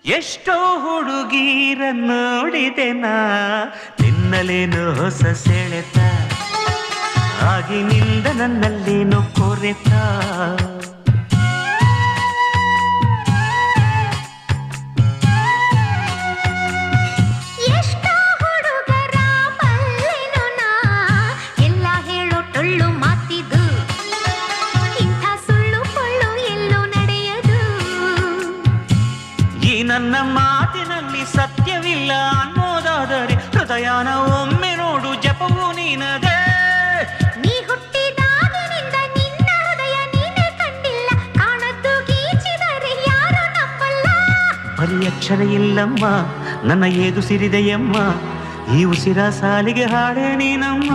ಎಷ್ಟೋ ಹುಡುಗೀರ ನೋಡಿದೆನಾ ನಿನ್ನಲೇನು ಹೊಸ ಸೆಳೆತ ಆಗಿನಿಂದ ನನ್ನಲ್ಲೇನು ಕೊರೆತ ಎಷ್ಟೋ ಹುಡುಗರ ಬಲ್ಲೆನು ನಾ ಎಲ್ಲ ಹೇಳೋ ಟೊಳ್ಳು ಮಾತಿದು ಇಂಥ ಸುಳ್ಳು ಪೊಳ್ಳು ಎಲ್ಲೂ ನಡೆಯದು ಈ ನನ್ನ ಮಾತಿನಲ್ಲಿ ಸತ್ಯವಿಲ್ಲ ಅನ್ನೋದಾದರೆ ಹೃದಯನ ಒಮ್ಮೆ ನೋಡು ಜಪವು ನೀನದೇ ನೀ ಹುಟ್ಟಿದಾಗಿನಿಂದ ನಿನ್ನ ಹೃದಯ ನೀನೇ ಕಂಡಿಲ್ಲ ಕಾಣದ್ದು ಗೀಚಿದರೆ ಯಾರು ನಂಬಲ್ಲ ಬರೀ ಅಕ್ಷರ ಇಲ್ಲಮ್ಮ ನನ್ನ ಏದು ಸಿರಿದೆಯಮ್ಮ ಈ ಉಸಿರ ಸಾಲಿಗೆ ಹಾಡೇ ನೀನಮ್ಮ